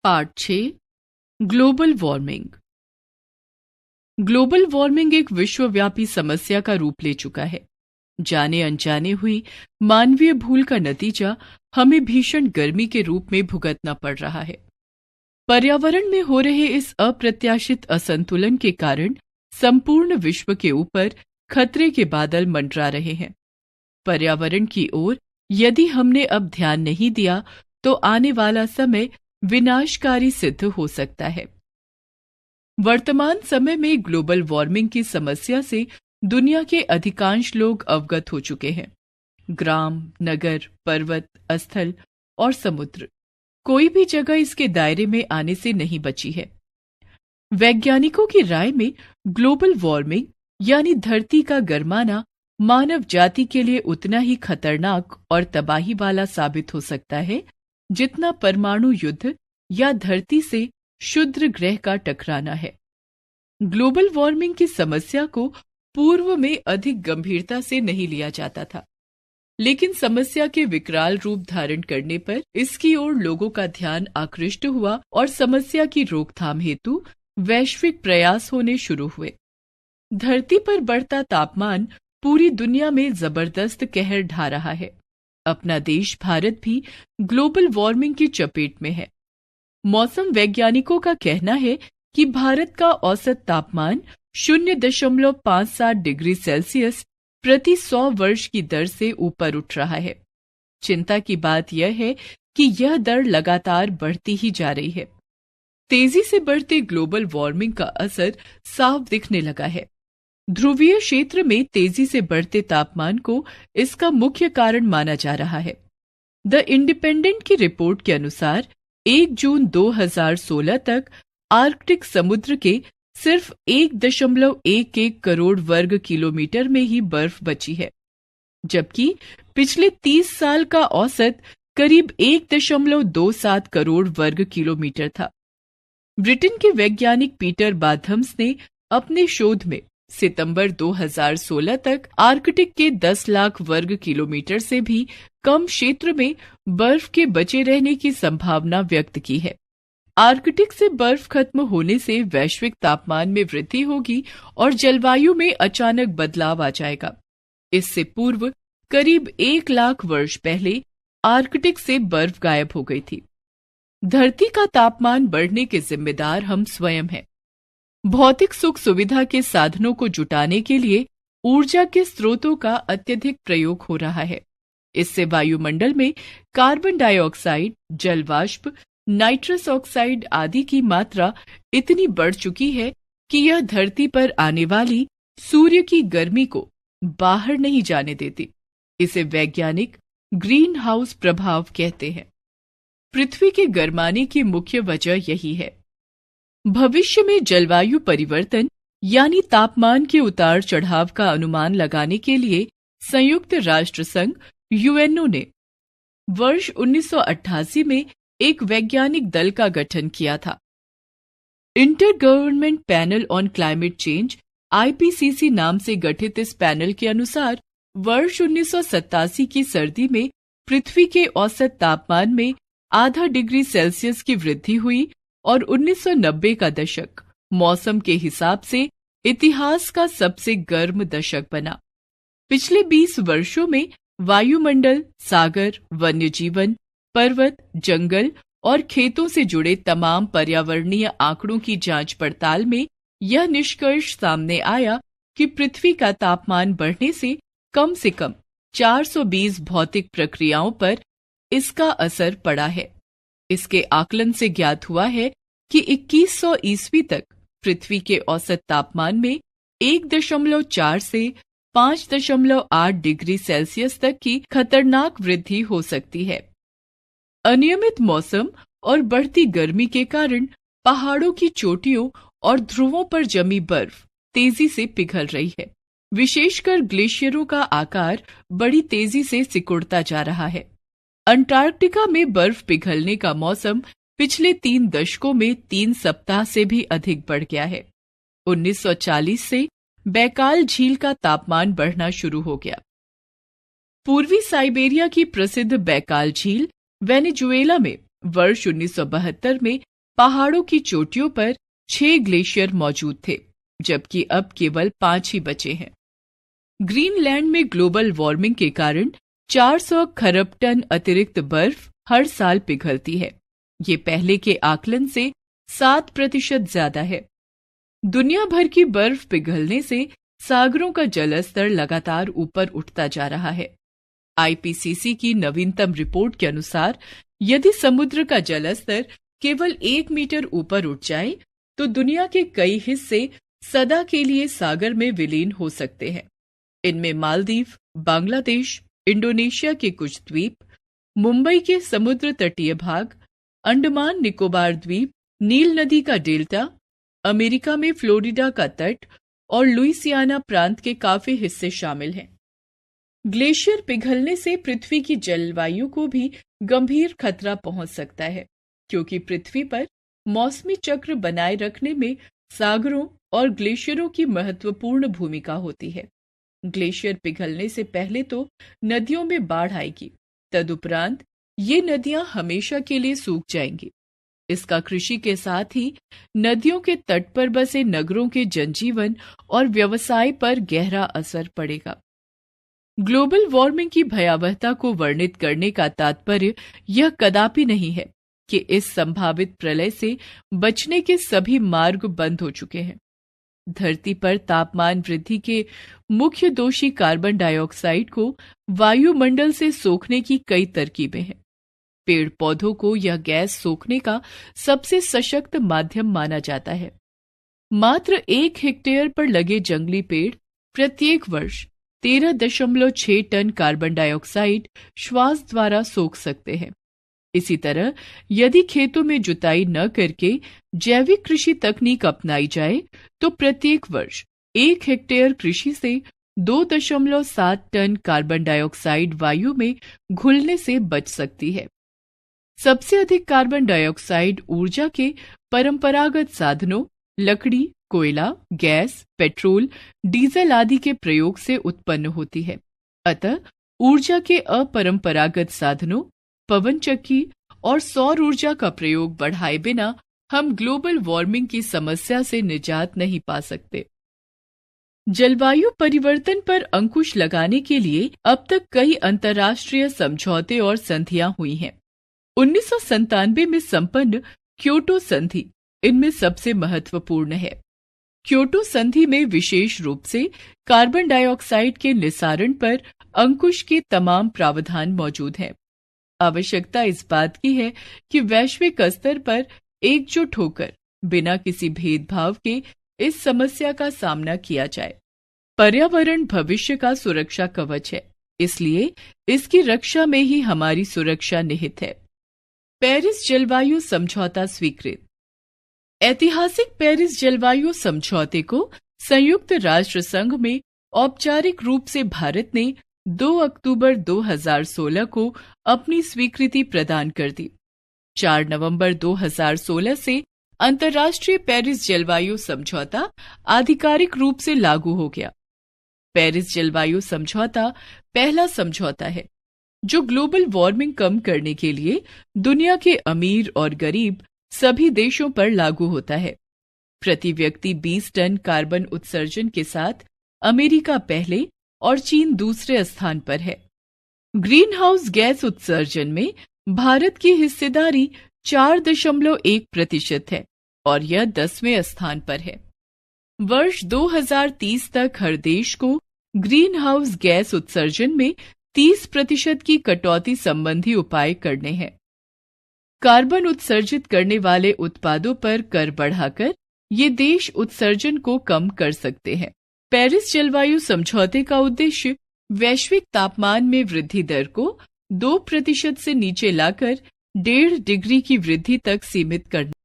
Part 6 global warming. Global warming एक विश्वव्यापी समस्या का रूप ले चुका है। जाने अनजाने हुई मानवीय भूल का नतीजा हमें भीषण गर्मी के रूप में भुगतना पड़ रहा है। पर्यावरण में हो रहे इस अप्रत्याशित असंतुलन के कारण संपूर्ण विश्व के ऊपर खतरे के बादल मंडरा रहे हैं। पर्यावरण की ओर यदि हमने अब ध्यान नहीं दिया तो आने वाला समय विनाशकारी सिद्ध हो सकता है। वर्तमान समय में ग्लोबल वार्मिंग की समस्या से दुनिया के अधिकांश लोग अवगत हो चुके हैं। ग्राम, नगर, पर्वत, स्थल और समुद्र, कोई भी जगह इसके दायरे में आने से नहीं बची है। वैज्ञानिकों की राय में ग्लोबल वार्मिंग यानी धरती का गर्माना मानव जाति के लिए उतना ही खतरनाक और तबाही वाला साबित हो सकता है जितना परमाणु युद्ध या धरती से क्षुद्र ग्रह का टकराना है। ग्लोबल वार्मिंग की समस्या को पूर्व में अधिक गंभीरता से नहीं लिया जाता था, लेकिन समस्या के विकराल रूप धारण करने पर इसकी ओर लोगों का ध्यान आकृष्ट हुआ और समस्या की रोकथाम हेतु वैश्विक प्रयास होने शुरू हुए। धरती पर बढ़ता तापमान पूरी दुनिया में जबरदस्त कहर ढा रहा है। अपना देश भारत भी ग्लोबल वार्मिंग की चपेट में है। मौसम वैज्ञानिकों का कहना है कि भारत का औसत तापमान 0.57 डिग्री सेल्सियस प्रति 100 वर्ष की दर से ऊपर उठ रहा है। चिंता की बात यह है कि यह दर लगातार बढ़ती ही जा रही है। तेजी से बढ़ते ग्लोबल वार्मिंग का असर साफ दिखने लगा है। ध्रुवीय क्षेत्र में तेजी से बढ़ते तापमान को इसका मुख्य कारण माना जा रहा है। द इंडिपेंडेंट की रिपोर्ट के अनुसार 1 जून 2016 तक आर्कटिक समुद्र के सिर्फ 1.11 करोड़ वर्ग किलोमीटर में ही बर्फ बची है, जबकि पिछले 30 साल का औसत करीब 1.27 करोड़ वर्ग किलोमीटर था। ब्रिटेन के वैज्ञानिक पीटर बाथम्स ने अपने शोध में सितंबर 2016 तक आर्कटिक के 10 लाख वर्ग किलोमीटर से भी कम क्षेत्र में बर्फ के बचे रहने की संभावना व्यक्त की है। आर्कटिक से बर्फ खत्म होने से वैश्विक तापमान में वृद्धि होगी और जलवायु में अचानक बदलाव आ जाएगा। इससे पूर्व करीब 1 लाख वर्ष पहले आर्कटिक से बर्फ गायब हो गई थी। धरती का तापमान बढ़ने के जिम्मेदार हम स्वयं हैं। भौतिक सुख सुविधा के साधनों को जुटाने के लिए ऊर्जा के स्रोतों का अत्यधिक प्रयोग हो रहा है। इससे वायुमंडल में कार्बन डाइऑक्साइड, जलवाष्प, नाइट्रस ऑक्साइड आदि की मात्रा इतनी बढ़ चुकी है कि यह धरती पर आने वाली सूर्य की गर्मी को बाहर नहीं जाने देती। इसे वैज्ञानिक ग्रीन हाउस प्रभाव कहते हैं। पृथ्वी के गर्माने की मुख्य वजह यही है। भविष्य में जलवायु परिवर्तन यानी तापमान के उतार चढ़ाव का अनुमान लगाने के लिए संयुक्त राष्ट्र संघ यूएनओ ने वर्ष 1988 में एक वैज्ञानिक दल का गठन किया था। Inter government panel on climate change IPCC नाम से गठित इस पैनल के अनुसार वर्ष 1987 की सर्दी में पृथ्वी के औसत तापमान में आधा डिग्री सेल्सियस की वृद्धि हुई और 1990 का दशक मौसम के हिसाब से इतिहास का सबसे गर्म दशक बना। पिछले 20 वर्षों में वायुमंडल, सागर, वन्यजीवन, पर्वत, जंगल और खेतों से जुड़े तमाम पर्यावरणीय आंकड़ों की जांच पड़ताल में यह निष्कर्ष सामने आया कि पृथ्वी का तापमान बढ़ने से कम 420 भौतिक प्रक्रियाओं पर इसका असर पड़ा है। इसके आकलन से ज्ञात हुआ है कि 2100 ईस्वी तक पृथ्वी के औसत तापमान में 1.4 से 5.8 डिग्री सेल्सियस तक की खतरनाक वृद्धि हो सकती है। अनियमित मौसम और बढ़ती गर्मी के कारण पहाड़ों की चोटियों और ध्रुवों पर जमी बर्फ तेजी से पिघल रही है। विशेषकर ग्लेशियरों का आकार बड़ी तेजी से सिकुड़ता जा रहा है। अंटार्कटिका में बर्फ पिघलने का मौसम पिछले 3 दशकों में 3 सप्ताह से भी अधिक बढ़ गया है। 1940 से बैकाल झील का तापमान बढ़ना शुरू हो गया। पूर्वी साइबेरिया की प्रसिद्ध बैकाल झील वेनेजुएला में वर्ष 1972 में पहाड़ों की चोटियों पर 6 ग्लेशियर मौजूद थे, जबकि अब केवल 5 ही बचे हैं। ग्रीनलैंड में ग्लोबल वार्मिंग के कारण 400 खरब टन अतिरिक्त बर्फ हर साल पिघलती है। ये पहले के आकलन से 7% ज्यादा है। दुनिया भर की बर्फ पिघलने से सागरों का जलस्तर लगातार ऊपर उठता जा रहा है। आईपीसीसी की नवीनतम रिपोर्ट के अनुसार यदि समुद्र का जलस्तर केवल 1 मीटर ऊपर उठ जाए तो दुनिया के कई हिस्से सदा के लिए सागर में विलीन हो सकते हैं। इनमें मालदीव, बांग्लादेश, इंडोनेशिया के कुछ द्वीप, मुंबई के समुद्र तटीय भाग, अंडमान निकोबार द्वीप, नील नदी का डेल्टा, अमेरिका में फ्लोरिडा का तट और लुइसियाना प्रांत के काफी हिस्से शामिल हैं। ग्लेशियर पिघलने से पृथ्वी की जलवायु को भी गंभीर खतरा पहुंच सकता है, क्योंकि पृथ्वी पर मौसमी चक्र बनाए रखने में सागरों और ग्लेशियरों की महत्वपूर्ण भूमिका होती है। ग्लेशियर पिघलने से पहले तो नदियों में बाढ़ आएगी, तदुपरांत ये नदियां हमेशा के लिए सूख जाएंगी। इसका कृषि के साथ ही नदियों के तट पर बसे नगरों के जनजीवन और व्यवसाय पर गहरा असर पड़ेगा। ग्लोबल वार्मिंग की भयावहता को वर्णित करने का तात्पर्य यह कदापि नहीं है कि इस संभावित प्रलय से बचने के सभी मार्ग बंद हो चुके हैं। धरती पर तापमान वृद्धि के मुख्य दोषी कार्बन डाइऑक्साइड को वायुमंडल से सोखने की कई तरकीबें हैं। पेड़ पौधों को यह गैस सोखने का सबसे सशक्त माध्यम माना जाता है। मात्र 1 हेक्टेयर पर लगे जंगली पेड़ प्रत्येक वर्ष 13.6 टन कार्बन डाइऑक्साइड श्वास द्वारा सोख सकते हैं। इसी तरह यदि खेतों में जुताई न करके जैविक कृषि तकनीक अपनाई जाए तो प्रत्येक वर्ष 1 हेक्टेयर कृषि से 2.7 टन कार्बन डाइऑक्साइड वायु में घुलने से बच सकती है। सबसे अधिक कार्बन डाइऑक्साइड ऊर्जा के परंपरागत साधनों, लकड़ी, कोयला, गैस, पेट्रोल, डीजल आदि के प्रयोग से उत्पन्न होती है। अतः ऊर्जा के अपरंपरागत साधनों, पवन चक्की और सौर ऊर्जा का प्रयोग बढ़ाए बिना हम ग्लोबल वार्मिंग की समस्या से निजात नहीं पा सकते। जलवायु परिवर्तन पर अंकुश लगाने के लिए अब तक कई अंतर्राष्ट्रीय समझौते और संधियां हुई हैं। 1997 में संपन्न क्योटो संधि इनमें सबसे महत्वपूर्ण है। क्योटो संधि में विशेष रूप से कार्बन डाइऑक्साइड के निस्सारण पर अंकुश के तमाम प्रावधान मौजूद हैं। आवश्यकता इस बात की है कि वैश्विक स्तर पर एकजुट होकर बिना किसी भेदभाव के इस समस्या का सामना किया जाए। पर्यावरण भविष्य का सुरक्षा कवच है, इसलिए इसकी रक्षा में ही हमारी सुरक्षा निहित है। पेरिस जलवायु समझौता स्वीकृत। ऐतिहासिक पेरिस जलवायु समझौते को संयुक्त राष्ट्र संघ में औपचारिक रूप से भारत ने 2 अक्टूबर 2016 को अपनी स्वीकृति प्रदान कर दी। 4 नवंबर 2016 से अंतर्राष्ट्रीय पेरिस जलवायु समझौता आधिकारिक रूप से लागू हो गया। पेरिस जलवायु समझौता पहला समझौता है जो ग्लोबल वार्मिंग कम करने के लिए दुनिया के अमीर और गरीब सभी देशों पर लागू होता है। प्रति व्यक्ति 20 टन कार्बन उत्सर्जन के साथ अमेरिका पहले और चीन दूसरे स्थान पर है। ग्रीन हाउस गैस उत्सर्जन में भारत की हिस्सेदारी 4.1% है और यह 10वें स्थान पर है। वर्ष 2030 तक हर देश को ग्रीन हाउस गैस उत्सर्जन में 30% की कटौती संबंधी उपाय करने हैं। कार्बन उत्सर्जित करने वाले उत्पादों पर कर बढ़ाकर ये देश उत्सर्जन को कम कर सकते हैं। पेरिस जलवायु समझौते का उद्देश्य वैश्विक तापमान में वृद्धि दर को 2% से नीचे लाकर 1.5 डिग्री की वृद्धि तक सीमित करना